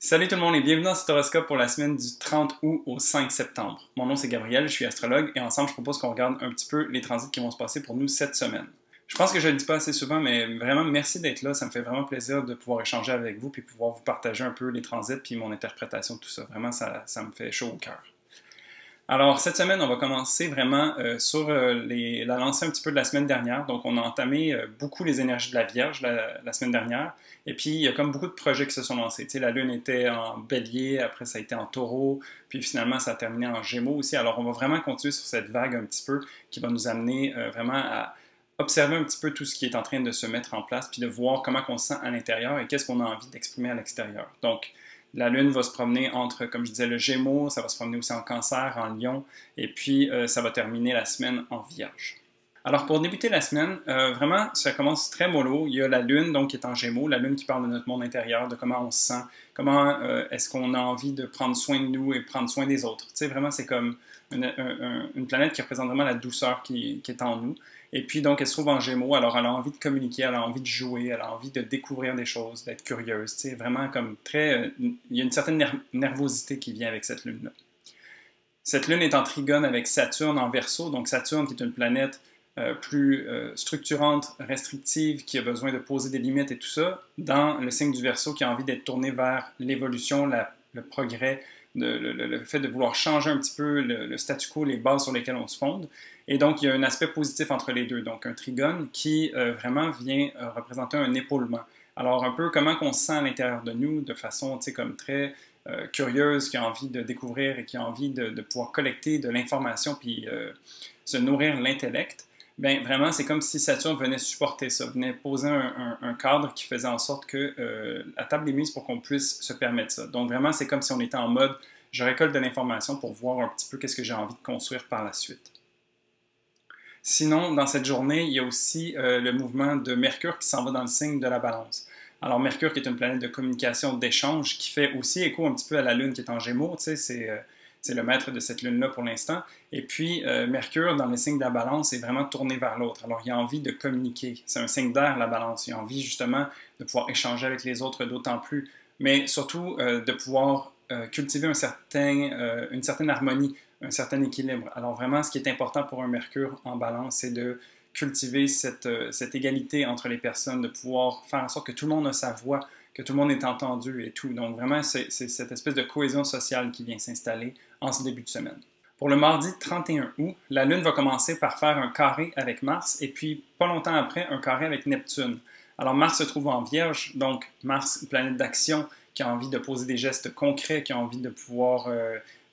Salut tout le monde et bienvenue dans cet horoscope pour la semaine du 30 août au 5 septembre. Mon nom c'est Gabriel, je suis astrologue et ensemble je propose qu'on regarde un petit peu les transits qui vont se passer pour nous cette semaine. Je pense que je ne le dis pas assez souvent, mais vraiment merci d'être là, ça me fait vraiment plaisir de pouvoir échanger avec vous puis pouvoir vous partager un peu les transits puis mon interprétation de tout ça. Vraiment ça me fait chaud au cœur. Alors, cette semaine, on va commencer vraiment sur la lancée un petit peu de la semaine dernière. Donc, on a entamé beaucoup les énergies de la Vierge la semaine dernière. Et puis, il y a comme beaucoup de projets qui se sont lancés. Tu sais, la Lune était en Bélier, après ça a été en Taureau, puis finalement, ça a terminé en Gémeaux aussi. Alors, on va vraiment continuer sur cette vague un petit peu qui va nous amener vraiment à observer un petit peu tout ce qui est en train de se mettre en place, puis de voir comment on se sent à l'intérieur et qu'est-ce qu'on a envie d'exprimer à l'extérieur. Donc, la Lune va se promener entre, comme je disais, le Gémeaux, ça va se promener aussi en Cancer, en Lion, et puis ça va terminer la semaine en Vierge. Alors pour débuter la semaine, vraiment, ça commence très mollo. Il y a la Lune, donc, qui est en Gémeaux, la Lune qui parle de notre monde intérieur, de comment on se sent, comment est-ce qu'on a envie de prendre soin de nous et prendre soin des autres. Tu sais, vraiment, c'est comme une planète qui représente vraiment la douceur qui est en nous. Et puis, donc, elle se trouve en Gémeaux, alors elle a envie de communiquer, elle a envie de jouer, elle a envie de découvrir des choses, d'être curieuse. Tu sais, vraiment comme très... il y a une certaine nervosité qui vient avec cette Lune-là. Cette Lune est en trigone avec Saturne en Verseau, donc Saturne qui est une planète plus structurante, restrictive, qui a besoin de poser des limites et tout ça, dans le signe du Verseau qui a envie d'être tourné vers l'évolution, le progrès, le fait de vouloir changer un petit peu le statu quo, les bases sur lesquelles on se fonde. Et donc, il y a un aspect positif entre les deux. Donc, un trigone qui vraiment vient représenter un épaulement. Alors, un peu comment on se sent à l'intérieur de nous, de façon, tu sais, comme très curieuse, qui a envie de découvrir et qui a envie de pouvoir collecter de l'information puis se nourrir l'intellect. Bien, vraiment, c'est comme si Saturne venait supporter ça, venait poser un cadre qui faisait en sorte que la table est mise pour qu'on puisse se permettre ça. Donc, vraiment, c'est comme si on était en mode je récolte de l'information pour voir un petit peu qu'est-ce que j'ai envie de construire par la suite. Sinon, dans cette journée, il y a aussi le mouvement de Mercure qui s'en va dans le signe de la Balance. Alors, Mercure, qui est une planète de communication, d'échange, qui fait aussi écho un petit peu à la Lune qui est en Gémeaux, tu sais, c'est le maître de cette Lune-là pour l'instant. Et puis, Mercure, dans le signe de la Balance, est vraiment tourné vers l'autre. Alors, il a envie de communiquer. C'est un signe d'air, la Balance. Il a envie, justement, de pouvoir échanger avec les autres d'autant plus. Mais surtout, de pouvoir cultiver une certaine harmonie, un certain équilibre. Alors, vraiment, ce qui est important pour un Mercure en Balance, c'est de cultiver cette égalité entre les personnes, de pouvoir faire en sorte que tout le monde a sa voix, que tout le monde est entendu et tout. Donc vraiment, c'est cette espèce de cohésion sociale qui vient s'installer en ce début de semaine. Pour le mardi 31 août, la Lune va commencer par faire un carré avec Mars et puis pas longtemps après, un carré avec Neptune. Alors Mars se trouve en Vierge, donc Mars, une planète d'action qui a envie de poser des gestes concrets, qui a envie de pouvoir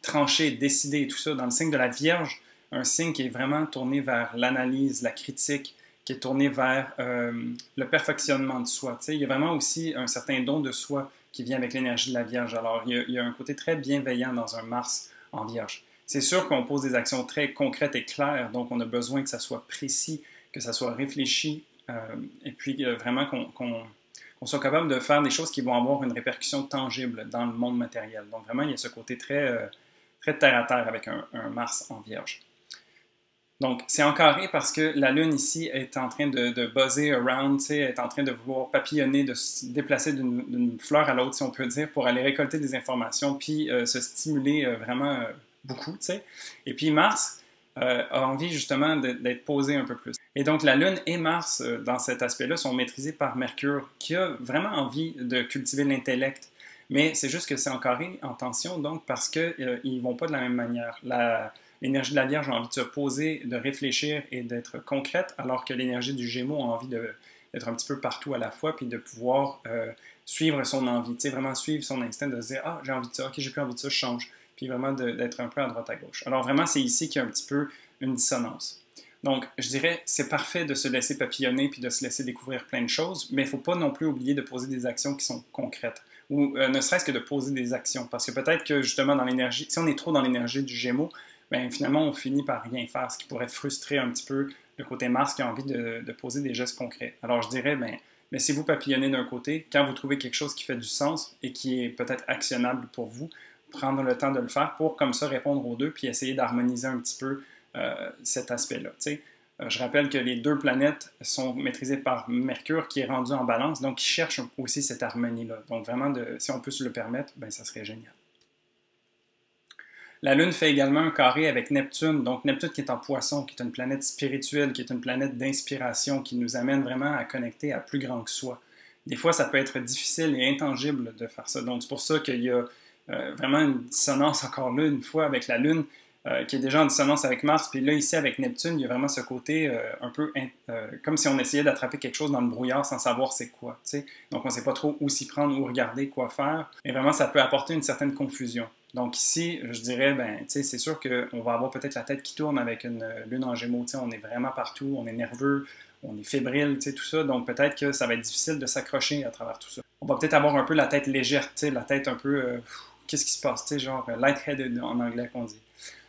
trancher, décider et tout ça. Dans le signe de la Vierge, un signe qui est vraiment tourné vers l'analyse, la critique, qui est tourné vers le perfectionnement de soi. Tu sais, il y a vraiment aussi un certain don de soi qui vient avec l'énergie de la Vierge. Alors, il y a un côté très bienveillant dans un Mars en Vierge. C'est sûr qu'on pose des actions très concrètes et claires, donc on a besoin que ça soit précis, que ça soit réfléchi, et puis vraiment qu'on soit capable de faire des choses qui vont avoir une répercussion tangible dans le monde matériel. Donc vraiment, il y a ce côté très terre à terre avec un Mars en Vierge. Donc, c'est en carré parce que la Lune ici est en train de buzzer around, est en train de vouloir papillonner, de se déplacer d'une fleur à l'autre, si on peut dire, pour aller récolter des informations, puis se stimuler vraiment beaucoup, tu sais. Et puis Mars a envie justement d'être posé un peu plus. Et donc, la Lune et Mars, dans cet aspect-là, sont maîtrisés par Mercure, qui a vraiment envie de cultiver l'intellect. Mais c'est juste que c'est en carré, en tension, donc, parce qu'ils ne vont pas de la même manière. L'énergie de la Vierge a envie de se poser, de réfléchir et d'être concrète, alors que l'énergie du Gémeaux a envie d'être un petit peu partout à la fois, puis de pouvoir suivre son envie, tu sais, vraiment suivre son instinct, de se dire « Ah, j'ai envie de ça, ok, j'ai plus envie de ça, je change », puis vraiment d'être un peu à droite à gauche. Alors vraiment, c'est ici qu'il y a un petit peu une dissonance. Donc, je dirais, c'est parfait de se laisser papillonner puis de se laisser découvrir plein de choses, mais il ne faut pas non plus oublier de poser des actions qui sont concrètes, ou ne serait-ce que de poser des actions, parce que peut-être que justement dans l'énergie, si on est trop dans l'énergie du Gémeaux, bien, finalement, on finit par rien faire, ce qui pourrait frustrer un petit peu le côté Mars qui a envie de poser des gestes concrets. Alors, je dirais, bien, laissez-vous papillonner d'un côté. Quand vous trouvez quelque chose qui fait du sens et qui est peut-être actionnable pour vous, prendre le temps de le faire pour, comme ça, répondre aux deux puis essayer d'harmoniser un petit peu cet aspect-là. Tu sais, Je rappelle que les deux planètes sont maîtrisées par Mercure qui est rendu en balance, donc il cherche aussi cette harmonie-là. Donc vraiment, si on peut se le permettre, ben, ça serait génial. La Lune fait également un carré avec Neptune, donc Neptune qui est en Poisson, qui est une planète spirituelle, qui est une planète d'inspiration, qui nous amène vraiment à connecter à plus grand que soi. Des fois, ça peut être difficile et intangible de faire ça. Donc c'est pour ça qu'il y a vraiment une dissonance encore là, une fois avec la Lune, qui est déjà en dissonance avec Mars. Puis là, ici, avec Neptune, il y a vraiment ce côté un peu comme si on essayait d'attraper quelque chose dans le brouillard sans savoir c'est quoi. T'sais? Donc on ne sait pas trop où s'y prendre, où regarder, quoi faire. Et vraiment, ça peut apporter une certaine confusion. Donc ici, je dirais, ben, c'est sûr qu'on va avoir peut-être la tête qui tourne avec une lune en Gémeaux. On est vraiment partout, on est nerveux, on est fébrile, tout ça. Donc peut-être que ça va être difficile de s'accrocher à travers tout ça. On va peut-être avoir un peu la tête légère, la tête un peu, qu'est-ce qui se passe, genre light-headed en anglais qu'on dit.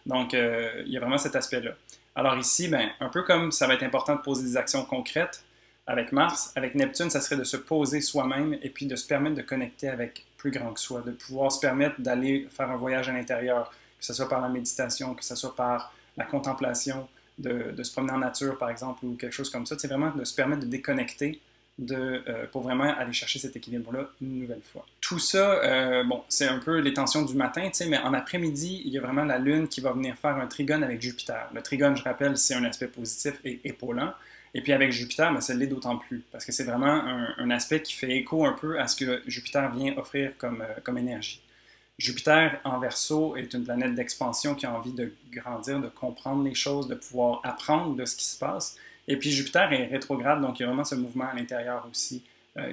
Donc il y a vraiment cet aspect-là. Alors ici, ben, un peu comme ça va être important de poser des actions concrètes, avec Mars, avec Neptune, ça serait de se poser soi-même et puis de se permettre de connecter avec plus grand que soi, de pouvoir se permettre d'aller faire un voyage à l'intérieur, que ce soit par la méditation, que ce soit par la contemplation, de se promener en nature, par exemple, ou quelque chose comme ça. C'est vraiment de se permettre de déconnecter pour vraiment aller chercher cet équilibre-là une nouvelle fois. Tout ça, bon, c'est un peu les tensions du matin, mais en après-midi, il y a vraiment la Lune qui va venir faire un trigone avec Jupiter. Le trigone, je rappelle, c'est un aspect positif et épaulant. Et puis avec Jupiter, ben, ça l'est d'autant plus, parce que c'est vraiment un aspect qui fait écho un peu à ce que Jupiter vient offrir comme énergie. Jupiter en Verseau est une planète d'expansion qui a envie de grandir, de comprendre les choses, de pouvoir apprendre de ce qui se passe. Et puis Jupiter est rétrograde, donc il y a vraiment ce mouvement à l'intérieur aussi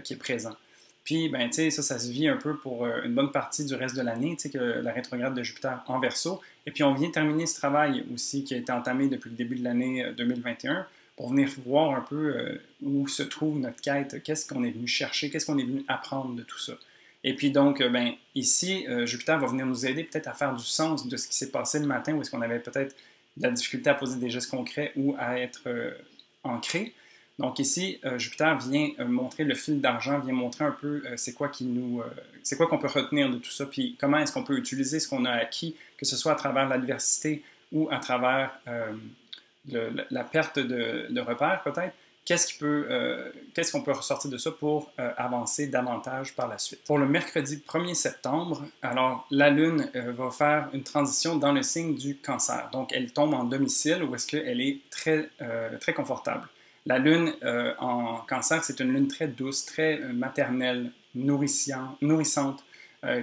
qui est présent. Puis, ben, ça se vit un peu pour une bonne partie du reste de l'année, que la rétrograde de Jupiter en Verseau. Et puis, on vient terminer ce travail aussi qui a été entamé depuis le début de l'année 2021 pour venir voir un peu où se trouve notre quête, qu'est-ce qu'on est venu chercher, qu'est-ce qu'on est venu apprendre de tout ça. Et puis donc, ben, ici, Jupiter va venir nous aider peut-être à faire du sens de ce qui s'est passé le matin, où est-ce qu'on avait peut-être de la difficulté à poser des gestes concrets ou à être ancré. Donc ici, Jupiter vient montrer le fil d'argent, vient montrer un peu c'est quoi qu'on peut retenir de tout ça, puis comment est-ce qu'on peut utiliser ce qu'on a acquis, que ce soit à travers l'adversité ou à travers la perte de repères peut-être. Qu'est-ce qu'on peut ressortir de ça pour avancer davantage par la suite? Pour le mercredi 1er septembre, alors la Lune va faire une transition dans le signe du Cancer. Donc, elle tombe en domicile où est-ce qu'elle est très confortable. La Lune en Cancer, c'est une Lune très douce, très maternelle, nourrissante,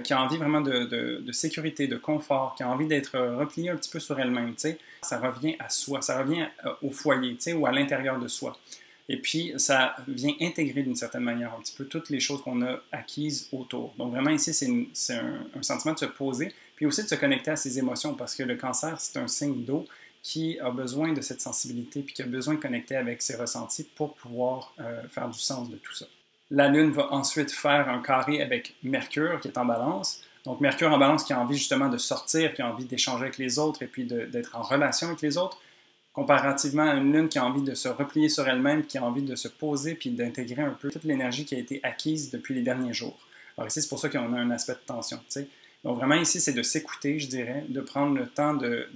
qui a envie vraiment de sécurité, de confort, qui a envie d'être repliée un petit peu sur elle-même. Ça revient à soi, ça revient au foyer ou à l'intérieur de soi. Et puis, ça vient intégrer d'une certaine manière un petit peu toutes les choses qu'on a acquises autour. Donc, vraiment, ici, c'est un sentiment de se poser, puis aussi de se connecter à ses émotions, parce que le Cancer, c'est un signe d'eau qui a besoin de cette sensibilité, puis qui a besoin de connecter avec ses ressentis pour pouvoir faire du sens de tout ça. La Lune va ensuite faire un carré avec Mercure, qui est en Balance. Donc, Mercure en Balance qui a envie justement de sortir, qui a envie d'échanger avec les autres et puis d'être en relation avec les autres, comparativement à une Lune qui a envie de se replier sur elle-même, qui a envie de se poser puis d'intégrer un peu toute l'énergie qui a été acquise depuis les derniers jours. Alors ici, c'est pour ça qu'on a un aspect de tension. T'sais. Donc vraiment ici, c'est de s'écouter, je dirais, de prendre le temps de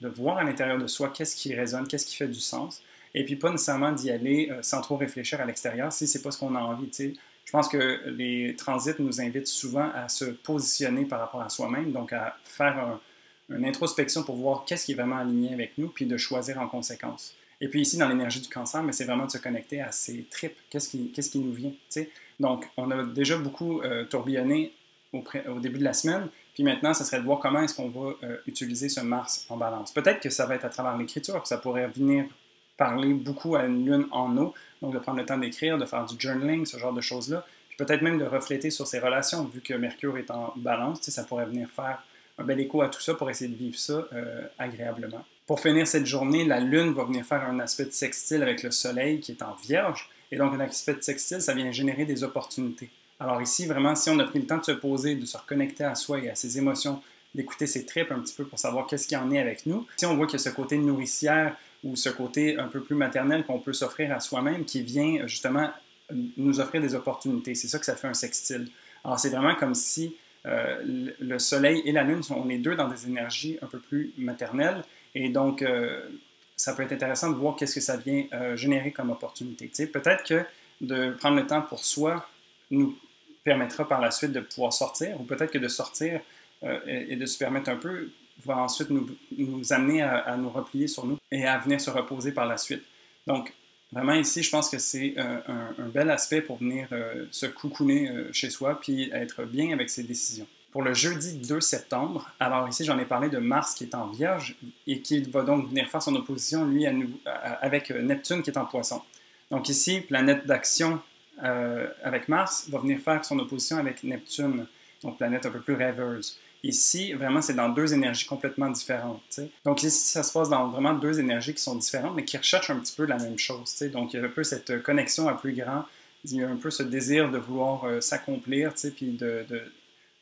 voir à l'intérieur de soi qu'est-ce qui résonne, qu'est-ce qui fait du sens, et puis pas nécessairement d'y aller sans trop réfléchir à l'extérieur si c'est pas ce qu'on a envie. T'sais. Je pense que les transits nous invitent souvent à se positionner par rapport à soi-même, donc à faire une introspection pour voir qu'est-ce qui est vraiment aligné avec nous, puis de choisir en conséquence. Et puis ici, dans l'énergie du Cancer, mais c'est vraiment de se connecter à ses tripes, qu'est-ce qui nous vient. T'sais? Donc, on a déjà beaucoup tourbillonné au début de la semaine, puis maintenant, ce serait de voir comment est-ce qu'on va utiliser ce Mars en Balance. Peut-être que ça va être à travers l'écriture, que ça pourrait venir parler beaucoup à une lune en eau, donc de prendre le temps d'écrire, de faire du journaling, ce genre de choses-là, puis peut-être même de refléter sur ses relations, vu que Mercure est en Balance, ça pourrait venir faire un bel écho à tout ça pour essayer de vivre ça agréablement. Pour finir cette journée, la Lune va venir faire un aspect de sextile avec le Soleil qui est en Vierge. Et donc, un aspect de sextile, ça vient générer des opportunités. Alors ici, vraiment, si on a pris le temps de se poser, de se reconnecter à soi et à ses émotions, d'écouter ses tripes un petit peu pour savoir qu'est-ce qui en est avec nous, si on voit qu'il y a ce côté nourricière ou ce côté un peu plus maternel qu'on peut s'offrir à soi-même qui vient justement nous offrir des opportunités. C'est ça que ça fait un sextile. Alors, c'est vraiment comme si le Soleil et la Lune, on est deux dans des énergies un peu plus maternelles. Et donc, ça peut être intéressant de voir qu'est-ce que ça vient générer comme opportunité. Peut-être que de prendre le temps pour soi nous permettra par la suite de pouvoir sortir, ou peut-être que de sortir et de se permettre un peu va ensuite nous amener à nous replier sur nous et à venir se reposer par la suite. Donc, vraiment ici, je pense que c'est un bel aspect pour venir se coucouner chez soi puis être bien avec ses décisions. Pour le jeudi 2 septembre, alors ici, j'en ai parlé de Mars qui est en Vierge et qui va donc venir faire son opposition, lui, avec Neptune qui est en Poisson. Donc ici, planète d'action avec Mars va venir faire son opposition avec Neptune, donc planète un peu plus rêveuse. Ici, vraiment, c'est dans deux énergies complètement différentes. T'sais. Donc ici, ça se passe dans vraiment deux énergies qui sont différentes, mais qui recherchent un petit peu la même chose. T'sais. Donc il y a un peu cette connexion à plus grand, il y a un peu ce désir de vouloir s'accomplir, puis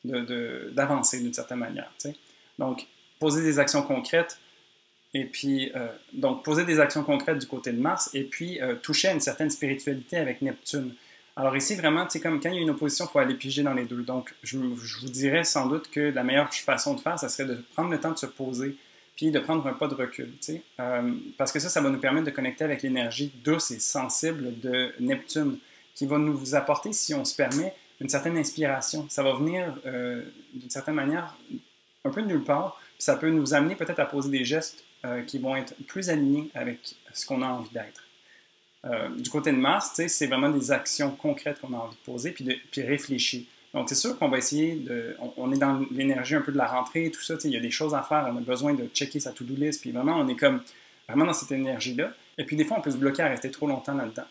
d'avancer d'une certaine manière. T'sais. Donc, poser des actions concrètes, et puis, donc, poser des actions concrètes du côté de Mars, et puis toucher à une certaine spiritualité avec Neptune. Alors ici, vraiment, tu sais, comme quand il y a une opposition, il faut aller piger dans les deux. Donc, je vous dirais sans doute que la meilleure façon de faire, ça serait de prendre le temps de se poser, puis de prendre un pas de recul, tu sais. Parce que ça va nous permettre de connecter avec l'énergie douce et sensible de Neptune, qui va nous apporter, si on se permet, une certaine inspiration. Ça va venir, d'une certaine manière, un peu de nulle part, puis ça peut nous amener peut-être à poser des gestes qui vont être plus alignés avec ce qu'on a envie d'être. Du côté de Mars, c'est vraiment des actions concrètes qu'on a envie de poser puis réfléchir. Donc, c'est sûr qu'on va essayer de... On est dans l'énergie un peu de la rentrée et tout ça. Il y a des choses à faire. On a besoin de checker sa to-do list. Puis vraiment, on est comme vraiment dans cette énergie-là. Et puis, des fois, on peut se bloquer à rester trop longtemps là-dedans.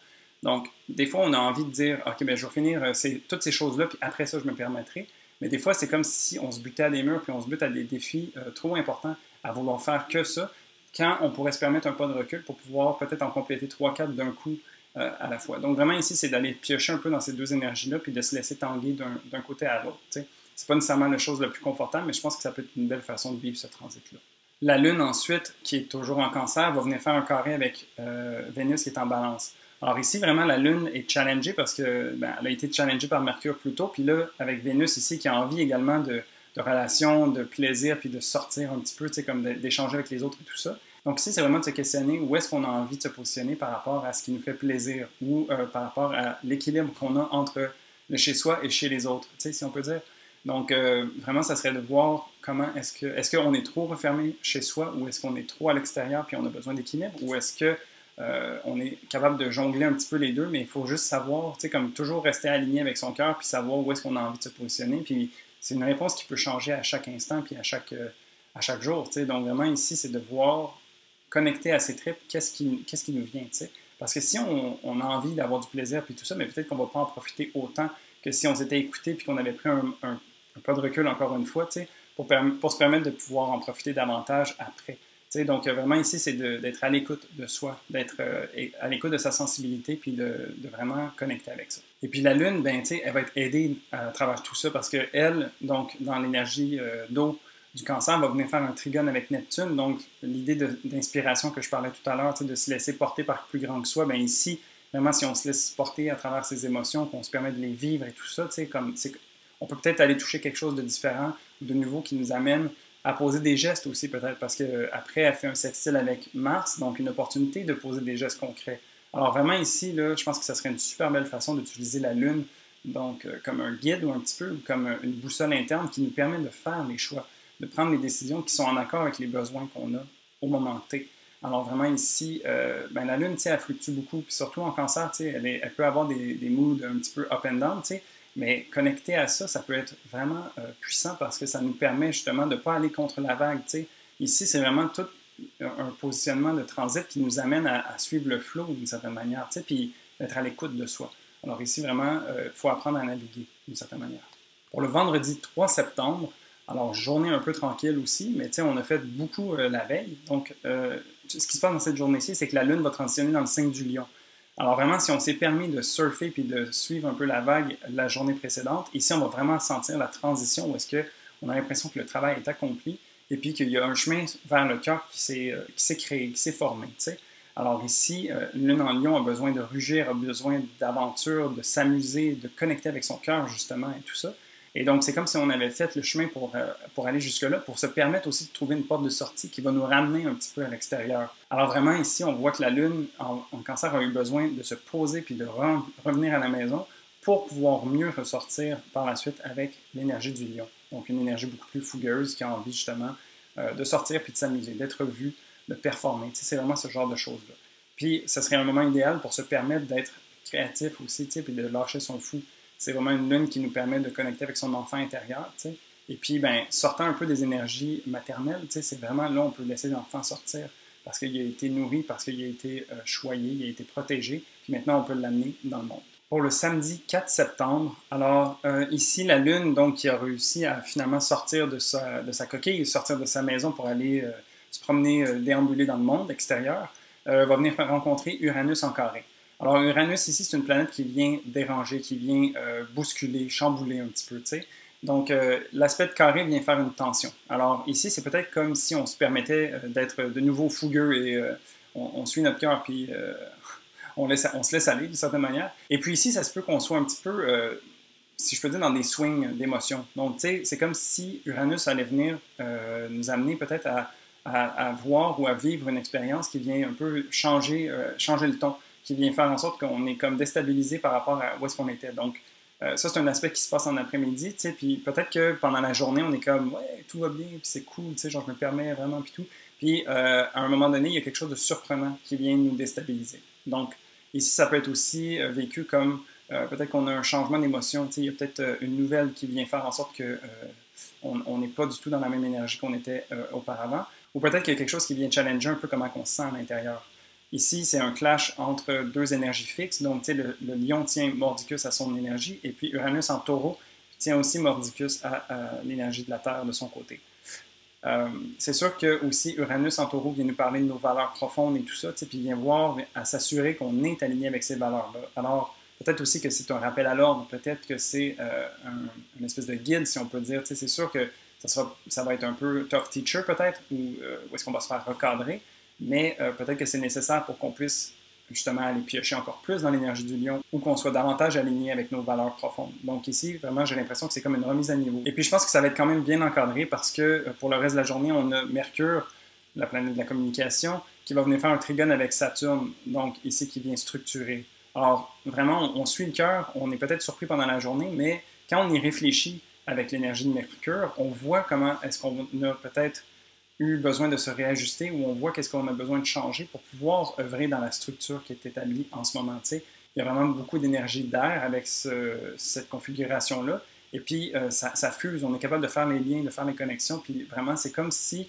Donc, des fois, on a envie de dire, OK, ben, je vais finir toutes ces choses-là, puis après ça, je me permettrai. Mais des fois, c'est comme si on se butait à des murs, puis on se bute à des défis trop importants à vouloir faire que ça, quand on pourrait se permettre un pas de recul pour pouvoir peut-être en compléter 3-4 d'un coup à la fois. Donc vraiment ici, c'est d'aller piocher un peu dans ces deux énergies-là puis de se laisser tanguer d'un côté à l'autre. C'est pas nécessairement la chose la plus confortable, mais je pense que ça peut être une belle façon de vivre ce transit-là. La Lune, ensuite, qui est toujours en Cancer, va venir faire un carré avec Vénus qui est en Balance. Alors ici, vraiment, la Lune est challengée parce que elle a été challengée par Mercure plus tôt, puis là, avec Vénus ici, qui a envie également de relations, de plaisir, puis de sortir un petit peu, comme d'échanger avec les autres et tout ça. Donc ici, c'est vraiment de se questionner où est-ce qu'on a envie de se positionner par rapport à ce qui nous fait plaisir ou par rapport à l'équilibre qu'on a entre le chez-soi et chez les autres, si on peut dire. Donc vraiment, ça serait de voir comment est-ce qu'on est trop refermé chez soi ou est-ce qu'on est trop à l'extérieur puis on a besoin d'équilibre ou est-ce que on est capable de jongler un petit peu les deux, mais il faut juste savoir, comme toujours rester aligné avec son cœur puis savoir où est-ce qu'on a envie de se positionner. Puis c'est une réponse qui peut changer à chaque instant puis à chaque jour. Donc vraiment ici, c'est de voir connecter à ses tripes, qu'est-ce qui nous vient, t'sais. Parce que si on a envie d'avoir du plaisir puis tout ça, mais peut-être qu'on ne va pas en profiter autant que si on s'était écouté puis qu'on avait pris un pas de recul encore une fois, pour se permettre de pouvoir en profiter davantage après. Donc vraiment ici, c'est d'être à l'écoute de soi, d'être à l'écoute de sa sensibilité puis de vraiment connecter avec ça. Et puis la Lune, elle va être aidée à travers tout ça parce qu'elle, donc dans l'énergie d'eau, du Cancer va venir faire un trigone avec Neptune. Donc, l'idée d'inspiration que je parlais tout à l'heure, de se laisser porter par plus grand que soi, bien ici, vraiment, si on se laisse porter à travers ses émotions, qu'on se permet de les vivre et tout ça, on peut peut-être aller toucher quelque chose de différent, de nouveau, qui nous amène à poser des gestes aussi, peut-être, parce qu'après, elle fait un sextile avec Mars, donc une opportunité de poser des gestes concrets. Alors, vraiment, ici, là, je pense que ça serait une super belle façon d'utiliser la Lune, donc comme un guide ou un petit peu, ou comme une boussole interne qui nous permet de faire les choix, de prendre les décisions qui sont en accord avec les besoins qu'on a au moment T. Alors vraiment ici, la Lune, elle fluctue beaucoup, puis surtout en Cancer, elle peut avoir des moods un petit peu up and down, mais connecté à ça, ça peut être vraiment puissant parce que ça nous permet justement de ne pas aller contre la vague. Ici, c'est vraiment tout un positionnement de transit qui nous amène à suivre le flow d'une certaine manière, puis d'être à l'écoute de soi. Alors ici, vraiment, il faut apprendre à naviguer d'une certaine manière. Pour le vendredi 3 septembre, alors, journée un peu tranquille aussi, mais on a fait beaucoup la veille. Donc, ce qui se passe dans cette journée-ci, c'est que la Lune va transitionner dans le signe du Lion. Alors, vraiment, si on s'est permis de surfer puis de suivre un peu la vague la journée précédente, ici, on va vraiment sentir la transition où est-ce qu'on a l'impression que le travail est accompli et puis qu'il y a un chemin vers le cœur qui s'est créé, qui s'est formé. T'sais. Alors ici, Lune en Lion a besoin de rugir, a besoin d'aventure, de s'amuser, de connecter avec son cœur, justement, et tout ça. Et donc, c'est comme si on avait fait le chemin pour aller jusque-là, pour se permettre aussi de trouver une porte de sortie qui va nous ramener un petit peu à l'extérieur. Alors vraiment, ici, on voit que la Lune en Cancer a eu besoin de se poser puis de revenir à la maison pour pouvoir mieux ressortir par la suite avec l'énergie du Lion. Donc, une énergie beaucoup plus fougueuse qui a envie justement de sortir puis de s'amuser, d'être vue, de performer. C'est vraiment ce genre de choses-là. Puis, ce serait un moment idéal pour se permettre d'être créatif aussi, puis de lâcher son fou. C'est vraiment une lune qui nous permet de connecter avec son enfant intérieur, t'sais. Et puis, ben, sortant un peu des énergies maternelles, c'est vraiment là, on peut laisser l'enfant sortir parce qu'il a été nourri, parce qu'il a été choyé, il a été protégé, puis maintenant, on peut l'amener dans le monde. Pour le samedi 4 septembre, alors ici, la Lune, donc, qui a réussi à finalement sortir de sa coquille, sortir de sa maison pour aller se promener, déambuler dans le monde extérieur, va venir rencontrer Uranus en carré. Alors, Uranus, ici, c'est une planète qui vient déranger, qui vient bousculer, chambouler un petit peu, tu sais. Donc, l'aspect de carré vient faire une tension. Alors, ici, c'est peut-être comme si on se permettait d'être de nouveau fougueux et on suit notre cœur, puis on se laisse aller d'une certaine manière. Et puis ici, ça se peut qu'on soit un petit peu, si je peux dire, dans des swings d'émotions. Donc, tu sais, c'est comme si Uranus allait venir nous amener peut-être à voir ou à vivre une expérience qui vient un peu changer le ton, qui vient faire en sorte qu'on est comme déstabilisé par rapport à où est-ce qu'on était. Donc, ça, c'est un aspect qui se passe en après-midi, tu sais, puis peut-être que pendant la journée, on est comme, ouais, tout va bien, puis c'est cool, tu sais, genre, je me permets vraiment, puis tout. Puis, à un moment donné, il y a quelque chose de surprenant qui vient nous déstabiliser. Donc, ici, ça peut être aussi vécu comme, peut-être qu'on a un changement d'émotion, tu sais, il y a peut-être une nouvelle qui vient faire en sorte que on n'est pas du tout dans la même énergie qu'on était auparavant, ou peut-être qu'il y a quelque chose qui vient challenger un peu comment on se sent à l'intérieur. Ici, c'est un clash entre deux énergies fixes. Donc, tu sais, le lion tient Mordicus à son énergie, et puis Uranus en taureau tient aussi Mordicus à l'énergie de la Terre de son côté. C'est sûr que aussi Uranus en taureau vient nous parler de nos valeurs profondes et tout ça, puis vient voir à s'assurer qu'on est aligné avec ces valeurs-là. Alors, peut-être aussi que c'est un rappel à l'ordre, peut-être que c'est une espèce de guide, si on peut dire. C'est sûr que ça va être un peu tough teacher, peut-être, ou est-ce qu'on va se faire recadrer, mais peut-être que c'est nécessaire pour qu'on puisse justement aller piocher encore plus dans l'énergie du lion ou qu'on soit davantage aligné avec nos valeurs profondes. Donc ici, vraiment, j'ai l'impression que c'est comme une remise à niveau. Et puis je pense que ça va être quand même bien encadré parce que pour le reste de la journée, on a Mercure, la planète de la communication, qui va venir faire un trigone avec Saturne, donc ici qui vient structurer. Alors vraiment, on suit le cœur, on est peut-être surpris pendant la journée, mais quand on y réfléchit avec l'énergie de Mercure, on voit comment est-ce qu'on a peut-être eu besoin de se réajuster, où on voit qu'est-ce qu'on a besoin de changer pour pouvoir œuvrer dans la structure qui est établie en ce moment. T'sais. Il y a vraiment beaucoup d'énergie d'air avec cette configuration-là. Et puis, ça fuse. On est capable de faire les liens, de faire les connexions. Puis vraiment, c'est comme si,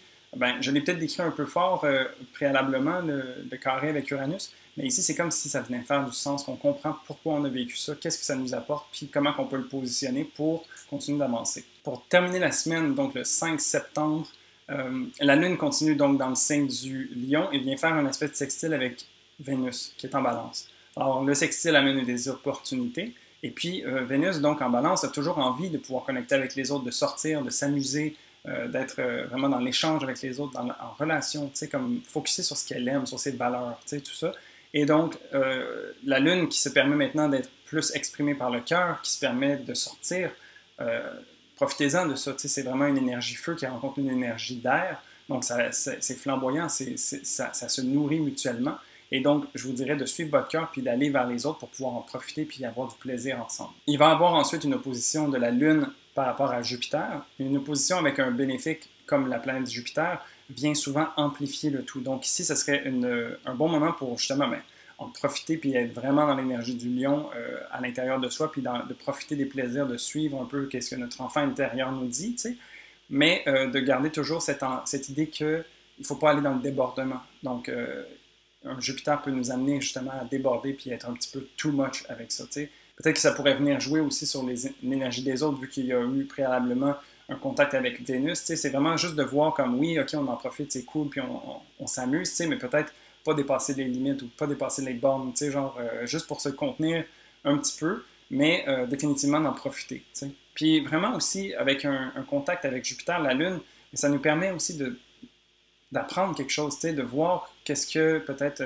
je l'ai peut-être décrit un peu fort préalablement, le carré avec Uranus, mais ici, c'est comme si ça venait faire du sens, qu'on comprend pourquoi on a vécu ça, qu'est-ce que ça nous apporte, puis comment on peut le positionner pour continuer d'avancer. Pour terminer la semaine, donc le 5 septembre, la Lune continue donc dans le signe du Lion et vient faire un aspect de sextile avec Vénus, qui est en Balance. Alors, le sextile amène des opportunités, et puis Vénus, donc en Balance, a toujours envie de pouvoir connecter avec les autres, de sortir, de s'amuser, d'être vraiment dans l'échange avec les autres, en relation, tu sais, comme focusser sur ce qu'elle aime, sur ses valeurs, tu sais, tout ça. Et donc, la Lune qui se permet maintenant d'être plus exprimée par le cœur, qui se permet de sortir, profitez-en de ça. C'est vraiment une énergie feu qui rencontre une énergie d'air. Donc, c'est flamboyant, ça se nourrit mutuellement. Et donc, je vous dirais de suivre votre cœur puis d'aller vers les autres pour pouvoir en profiter puis avoir du plaisir ensemble. Il va y avoir ensuite une opposition de la Lune par rapport à Jupiter. Une opposition avec un bénéfique comme la planète Jupiter vient souvent amplifier le tout. Donc ici, ce serait un bon moment pour justement en profiter puis être vraiment dans l'énergie du lion à l'intérieur de soi puis de profiter des plaisirs, de suivre un peu qu'est-ce que notre enfant intérieur nous dit, tu sais, mais de garder toujours cette idée qu'il ne faut pas aller dans le débordement. Donc, un Jupiter peut nous amener justement à déborder puis être un petit peu too much avec ça, tu sais. Peut-être que ça pourrait venir jouer aussi sur l'énergie des autres, vu qu'il y a eu préalablement un contact avec Vénus. C'est vraiment juste de voir comme, oui, OK, on en profite, c'est cool, puis on s'amuse, mais peut-être pas dépasser les limites ou pas dépasser les bornes, genre juste pour se contenir un petit peu, mais définitivement d'en profiter. T'sais. Puis vraiment aussi, avec un contact avec Jupiter, la Lune, ça nous permet aussi d'apprendre quelque chose, de voir qu'est-ce que peut-être...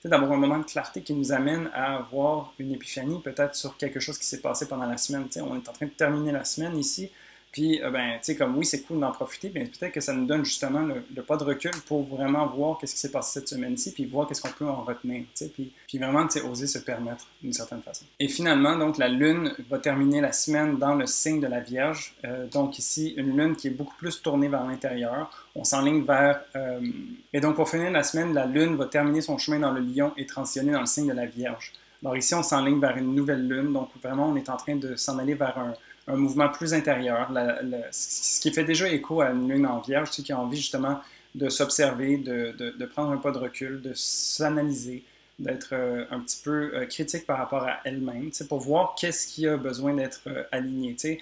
d'avoir un moment de clarté qui nous amène à avoir une épiphanie peut-être sur quelque chose qui s'est passé pendant la semaine. Tu sais, on est en train de terminer la semaine ici, puis ben, tu sais, comme oui, c'est cool d'en profiter, mais peut-être que ça nous donne justement le pas de recul pour vraiment voir qu'est-ce qui s'est passé cette semaine-ci, puis voir qu'est-ce qu'on peut en retenir, tu sais, puis vraiment, tu sais, oser se permettre d'une certaine façon. Et finalement, donc, la Lune va terminer la semaine dans le signe de la Vierge. Donc ici, une Lune qui est beaucoup plus tournée vers l'intérieur. On s'enligne vers... Et donc, pour finir la semaine, la Lune va terminer son chemin dans le Lion et transitionner dans le signe de la Vierge. Alors ici, on s'enligne vers une nouvelle Lune. Donc, vraiment, on est en train de s'en aller vers un mouvement plus intérieur, ce qui fait déjà écho à une lune en Vierge, tu sais, qui a envie justement de s'observer, de prendre un pas de recul, de s'analyser, d'être un petit peu critique par rapport à elle-même, tu sais, pour voir qu'est-ce qui a besoin d'être aligné. Tu sais.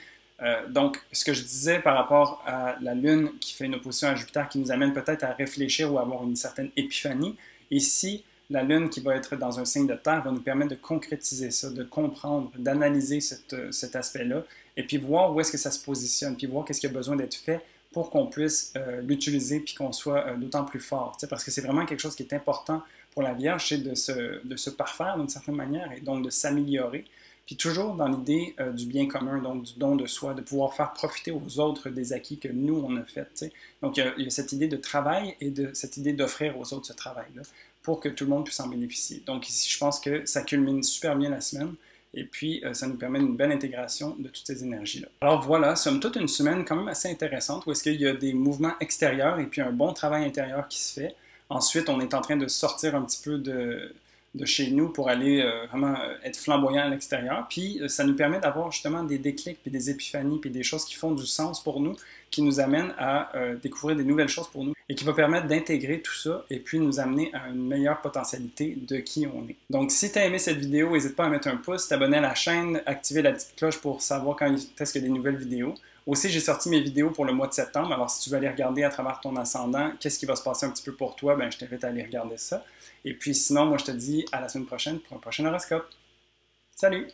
Donc, ce que je disais par rapport à la Lune qui fait une opposition à Jupiter, qui nous amène peut-être à réfléchir ou à avoir une certaine épiphanie, ici, la Lune qui va être dans un signe de terre va nous permettre de concrétiser ça, de comprendre, d'analyser cet aspect-là, et puis voir où est-ce que ça se positionne, puis voir qu'est-ce qui a besoin d'être fait pour qu'on puisse l'utiliser, puis qu'on soit d'autant plus fort. Parce que c'est vraiment quelque chose qui est important pour la Vierge, c'est de se parfaire d'une certaine manière, et donc de s'améliorer, puis toujours dans l'idée du bien commun, donc du don de soi, de pouvoir faire profiter aux autres des acquis que nous, on a fait. T'sais. Donc, il y a cette idée de travail et cette idée d'offrir aux autres ce travail-là pour que tout le monde puisse en bénéficier. Donc ici, je pense que ça culmine super bien la semaine et puis ça nous permet une belle intégration de toutes ces énergies-là. Alors voilà, somme toute une semaine quand même assez intéressante où est-ce qu'il y a des mouvements extérieurs et puis un bon travail intérieur qui se fait. Ensuite, on est en train de sortir un petit peu de chez nous pour aller vraiment être flamboyant à l'extérieur. Puis ça nous permet d'avoir justement des déclics, puis des épiphanies, puis des choses qui font du sens pour nous, qui nous amènent à découvrir des nouvelles choses pour nous et qui va permettre d'intégrer tout ça et puis nous amener à une meilleure potentialité de qui on est. Donc si tu as aimé cette vidéo, n'hésite pas à mettre un pouce, t'abonner à la chaîne, activer la petite cloche pour savoir quand est-ce qu'il y a des nouvelles vidéos. Aussi, j'ai sorti mes vidéos pour le mois de septembre, alors si tu veux aller regarder à travers ton ascendant, qu'est-ce qui va se passer un petit peu pour toi, ben, je t'invite à aller regarder ça. Et puis sinon, moi je te dis à la semaine prochaine pour un prochain horoscope. Salut!